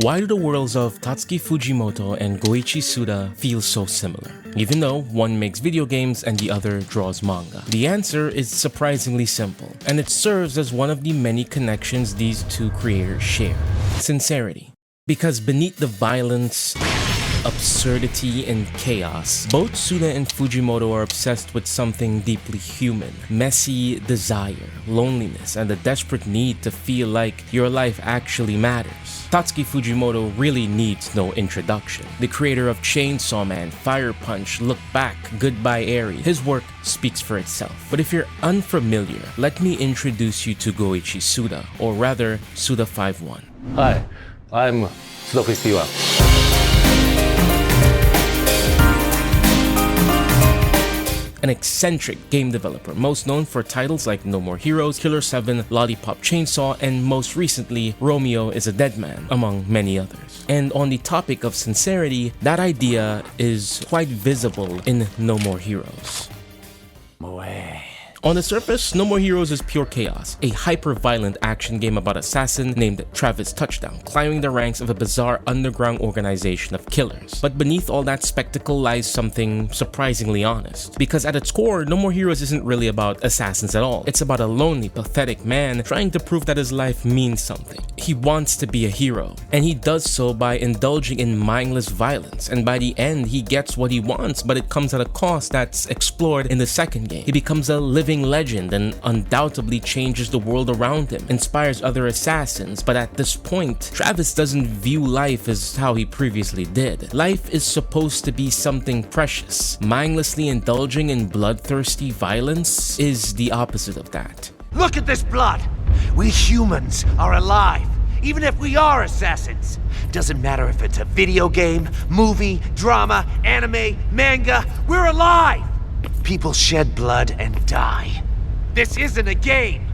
Why do the worlds of Tatsuki Fujimoto and Goichi Suda feel so similar, even though one makes video games and the other draws manga? The answer is surprisingly simple, and it serves as one of the many connections these two creators share: sincerity. Because beneath the violence, absurdity, and chaos, both Suda and Fujimoto are obsessed with something deeply human: messy desire, loneliness, and the desperate need to feel like your life actually matters. Tatsuki Fujimoto really needs no introduction. The creator of Chainsaw Man, Fire Punch, Look Back, Goodbye Eri. His work speaks for itself. But if you're unfamiliar, let me introduce you to Goichi Suda, or rather, Suda 51. Hi, I'm Suda 51. An eccentric game developer, most known for titles like No More Heroes, Killer 7, Lollipop Chainsaw, and most recently, Romeo is a Dead Man, among many others. And on the topic of sincerity, that idea is quite visible in No More Heroes. On the surface, No More Heroes is pure chaos, a hyper-violent action game about an assassin named Travis Touchdown, climbing the ranks of a bizarre underground organization of killers. But beneath all that spectacle lies something surprisingly honest. Because at its core, No More Heroes isn't really about assassins at all. It's about a lonely, pathetic man trying to prove that his life means something. He wants to be a hero, and he does so by indulging in mindless violence, and by the end, he gets what he wants, but it comes at a cost that's explored in the second game. He becomes a living legend and undoubtedly changes the world around him, inspires other assassins, but at this point, Travis doesn't view life as how he previously did. Life is supposed to be something precious. Mindlessly indulging in bloodthirsty violence is the opposite of that. Look at this blood! We humans are alive, even if we are assassins. Doesn't matter if it's a video game, movie, drama, anime, manga, we're alive! People shed blood and die. This isn't a game.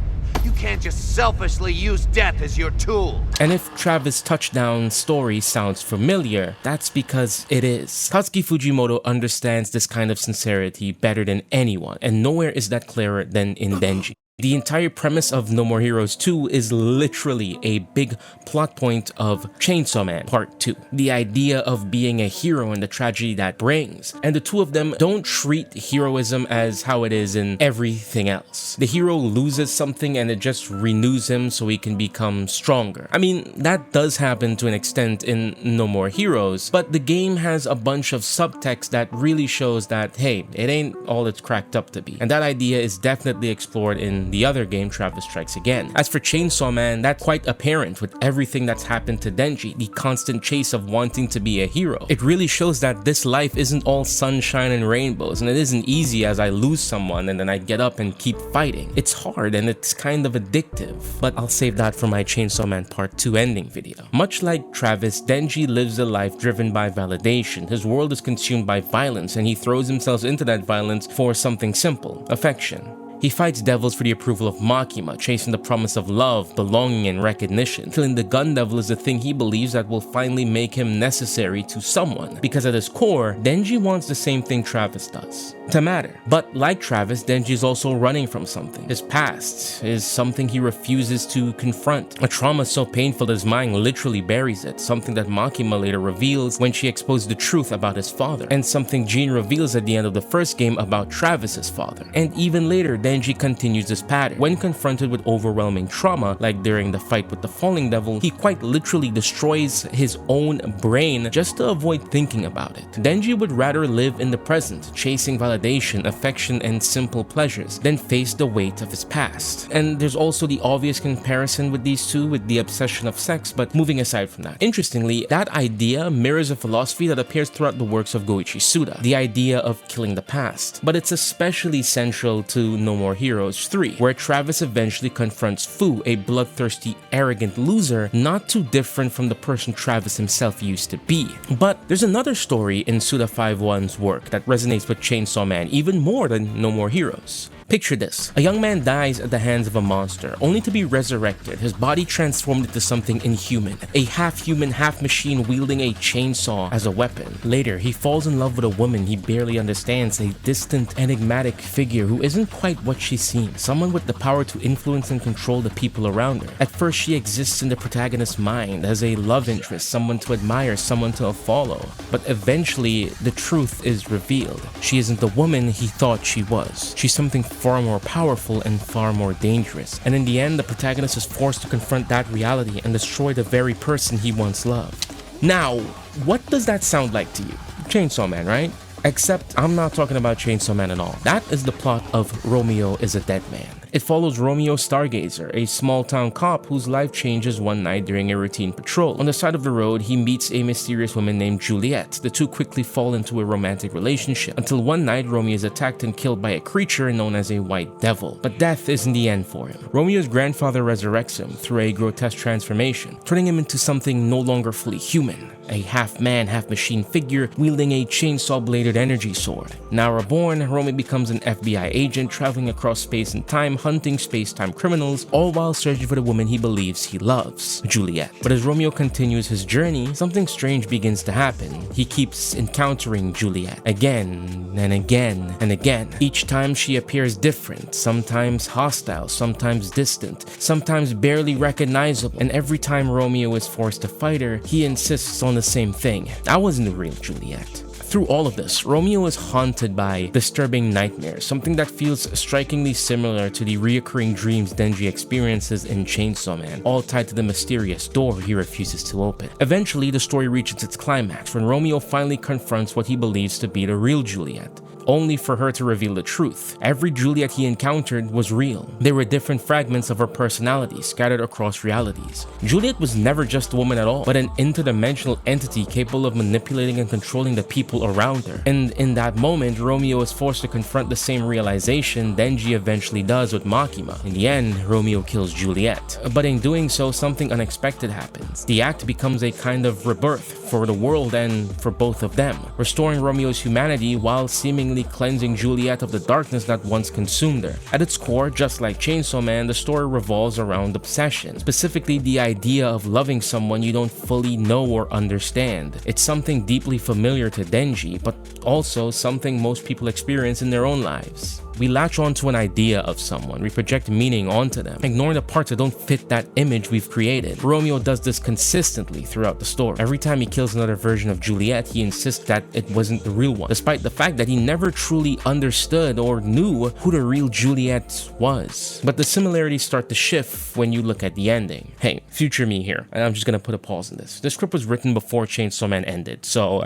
You can't just selfishly use death as your tool. And if Travis Touchdown's story sounds familiar, that's because it is. Tatsuki Fujimoto understands this kind of sincerity better than anyone, and nowhere is that clearer than in Denji. The entire premise of No More Heroes 2 is literally a big plot point of Chainsaw Man Part 2. The idea of being a hero and the tragedy that brings. And the two of them don't treat heroism as how it is in everything else. The hero loses something and it just renews him so he can become stronger. I mean, that does happen to an extent in No More Heroes, but the game has a bunch of subtext that really shows that, hey, it ain't all it's cracked up to be. And that idea is definitely explored in the other game, Travis Strikes Again. As for Chainsaw Man, that's quite apparent with everything that's happened to Denji, the constant chase of wanting to be a hero. It really shows that this life isn't all sunshine and rainbows, and it isn't easy as I lose someone and then I get up and keep fighting. It's hard and it's kind of addictive, but I'll save that for my Chainsaw Man Part 2 ending video. Much like Travis, Denji lives a life driven by validation. His world is consumed by violence and he throws himself into that violence for something simple: affection. He fights devils for the approval of Makima, chasing the promise of love, belonging, and recognition. Killing the gun devil is the thing he believes that will finally make him necessary to someone. Because at his core, Denji wants the same thing Travis does: to matter. But like Travis, Denji is also running from something. His past is something he refuses to confront. A trauma so painful that his mind literally buries it. Something that Makima later reveals when she exposed the truth about his father. And something Jean reveals at the end of the first game about Travis's father. And even later, Denji continues this pattern. When confronted with overwhelming trauma, like during the fight with the falling devil, he quite literally destroys his own brain just to avoid thinking about it. Denji would rather live in the present, chasing validation, affection, and simple pleasures, than face the weight of his past. And there's also the obvious comparison with these two with the obsession of sex, but moving aside from that. Interestingly, that idea mirrors a philosophy that appears throughout the works of Goichi Suda, the idea of killing the past. But it's especially central to No More Heroes 3, where Travis eventually confronts Fu, a bloodthirsty, arrogant loser, not too different from the person Travis himself used to be. But there's another story in Suda 51's work that resonates with Chainsaw Man even more than No More Heroes. Picture this. A young man dies at the hands of a monster, only to be resurrected, his body transformed into something inhuman. A half-human, half-machine wielding a chainsaw as a weapon. Later, he falls in love with a woman he barely understands, a distant, enigmatic figure who isn't quite what she seems. Someone with the power to influence and control the people around her. At first, she exists in the protagonist's mind as a love interest, someone to admire, someone to follow. But eventually, the truth is revealed. She isn't the woman he thought she was. She's something far more powerful and far more dangerous. And in the end, the protagonist is forced to confront that reality and destroy the very person he once loved. Now, what does that sound like to you? Chainsaw Man, right? Except I'm not talking about Chainsaw Man at all. That is the plot of Romeo is a Dead Man. It follows Romeo Stargazer, a small-town cop whose life changes one night during a routine patrol. On the side of the road, he meets a mysterious woman named Juliet. The two quickly fall into a romantic relationship, until one night Romeo is attacked and killed by a creature known as a white devil. But death isn't the end for him. Romeo's grandfather resurrects him through a grotesque transformation, turning him into something no longer fully human. A half-man, half-machine figure wielding a chainsaw-bladed energy sword. Now reborn, Romeo becomes an FBI agent traveling across space and time, hunting space-time criminals, all while searching for the woman he believes he loves, Juliet. But as Romeo continues his journey, something strange begins to happen. He keeps encountering Juliet again and again and again. Each time she appears different, sometimes hostile, sometimes distant, sometimes barely recognizable, and every time Romeo is forced to fight her, he insists on the same thing. I wasn't the real Juliet. Through all of this, Romeo is haunted by disturbing nightmares, something that feels strikingly similar to the reoccurring dreams Denji experiences in Chainsaw Man, all tied to the mysterious door he refuses to open. Eventually, the story reaches its climax when Romeo finally confronts what he believes to be the real Juliet, only for her to reveal the truth. Every Juliet he encountered was real. They were different fragments of her personality scattered across realities. Juliet was never just a woman at all, but an interdimensional entity capable of manipulating and controlling the people around her. And in that moment, Romeo is forced to confront the same realization Denji eventually does with Makima. In the end, Romeo kills Juliet. But in doing so, something unexpected happens. The act becomes a kind of rebirth for the world and for both of them, restoring Romeo's humanity while seemingly cleansing Juliet of the darkness that once consumed her. At its core, just like Chainsaw Man, the story revolves around obsession, specifically the idea of loving someone you don't fully know or understand. It's something deeply familiar to Denji, but also something most people experience in their own lives. We latch onto an idea of someone, we project meaning onto them, ignoring the parts that don't fit that image we've created. Romeo does this consistently throughout the story. Every time he kills another version of Juliet, he insists that it wasn't the real one, despite the fact that he never truly understood or knew who the real Juliet was. But the similarities start to shift when you look at the ending. Hey, future me here, and I'm just gonna put a pause in this. This script was written before Chainsaw Man ended, so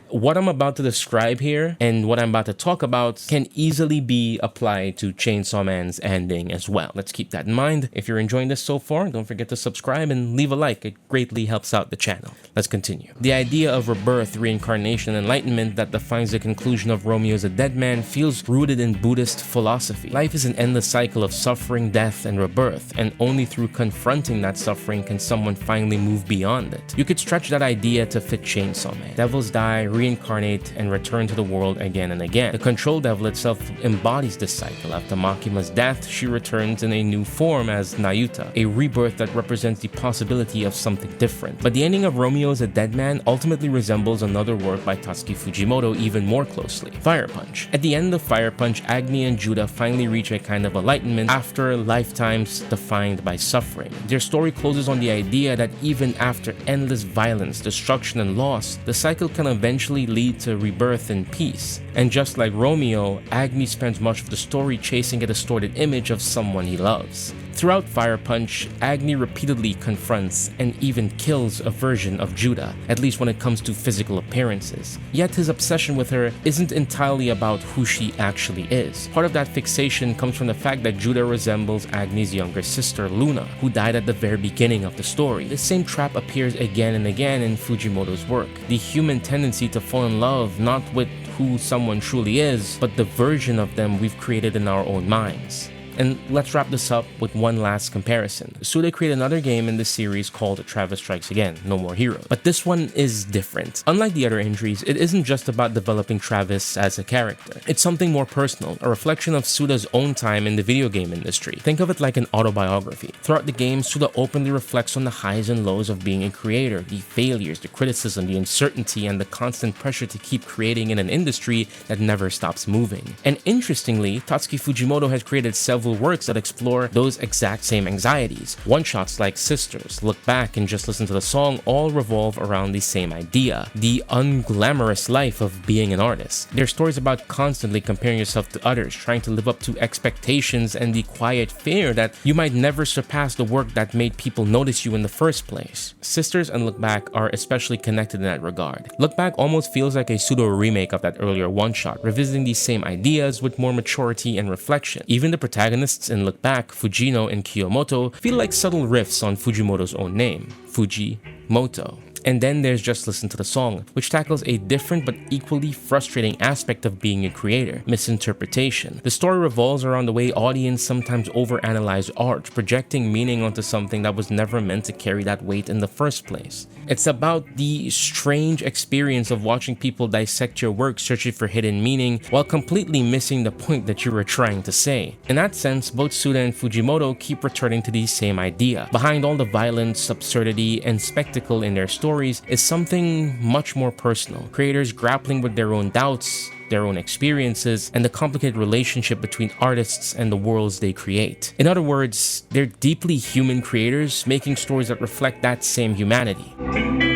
what I'm about to describe here and what I'm about to talk about can easily be applied to Chainsaw Man's ending as well. Let's keep that in mind. If you're enjoying this so far, don't forget to subscribe and leave a like. It greatly helps out the channel. Let's continue. The idea of rebirth, reincarnation, and enlightenment that defines the conclusion of Romeo as a Dead Man feels rooted in Buddhist philosophy. Life is an endless cycle of suffering, death, and rebirth, and only through confronting that suffering can someone finally move beyond it. You could stretch that idea to fit Chainsaw Man. Devils die, reincarnate, and return to the world again and again. The Control Devil itself embodies this cycle. After Makima's death, she returns in a new form as Nayuta, a rebirth that represents the possibility of something different. But the ending of Romeo as a Dead Man ultimately resembles another work by Tatsuki Fujimoto even more closely, Fire Punch. At the end of Fire Punch, Agni and Judah finally reach a kind of enlightenment after lifetimes defined by suffering. Their story closes on the idea that even after endless violence, destruction, and loss, the cycle can eventually lead to rebirth and peace. And just like Romeo, Agni spends much of the story chasing a distorted image of someone he loves. Throughout Fire Punch, Agni repeatedly confronts and even kills a version of Judah, at least when it comes to physical appearances. Yet his obsession with her isn't entirely about who she actually is. Part of that fixation comes from the fact that Judah resembles Agni's younger sister, Luna, who died at the very beginning of the story. The same trap appears again and again in Fujimoto's work. The human tendency to fall in love not with who someone truly is, but the version of them we've created in our own minds. And let's wrap this up with one last comparison. Suda created another game in the series called Travis Strikes Again, No More Heroes. But this one is different. Unlike the other entries, it isn't just about developing Travis as a character. It's something more personal, a reflection of Suda's own time in the video game industry. Think of it like an autobiography. Throughout the game, Suda openly reflects on the highs and lows of being a creator, the failures, the criticism, the uncertainty, and the constant pressure to keep creating in an industry that never stops moving. And interestingly, Tatsuki Fujimoto has created several works that explore those exact same anxieties. One-shots like Sisters, Look Back, and Just Listen to the Song all revolve around the same idea, the unglamorous life of being an artist. They're stories about constantly comparing yourself to others, trying to live up to expectations, and the quiet fear that you might never surpass the work that made people notice you in the first place. Sisters and Look Back are especially connected in that regard. Look Back almost feels like a pseudo remake of that earlier one-shot, revisiting these same ideas with more maturity and reflection. Even the protagonists in Look Back, Fujino and Kiyomoto, feel like subtle riffs on Fujimoto's own name, Fujimoto. And then there's Just Listen to the Song, which tackles a different but equally frustrating aspect of being a creator, misinterpretation. The story revolves around the way audience sometimes overanalyze art, projecting meaning onto something that was never meant to carry that weight in the first place. It's about the strange experience of watching people dissect your work searching for hidden meaning while completely missing the point that you were trying to say. In that sense, both Suda and Fujimoto keep returning to the same idea. Behind all the violence, absurdity, and spectacle in their stories is something much more personal. Creators grappling with their own doubts, their own experiences, and the complicated relationship between artists and the worlds they create. In other words, they're deeply human creators making stories that reflect that same humanity.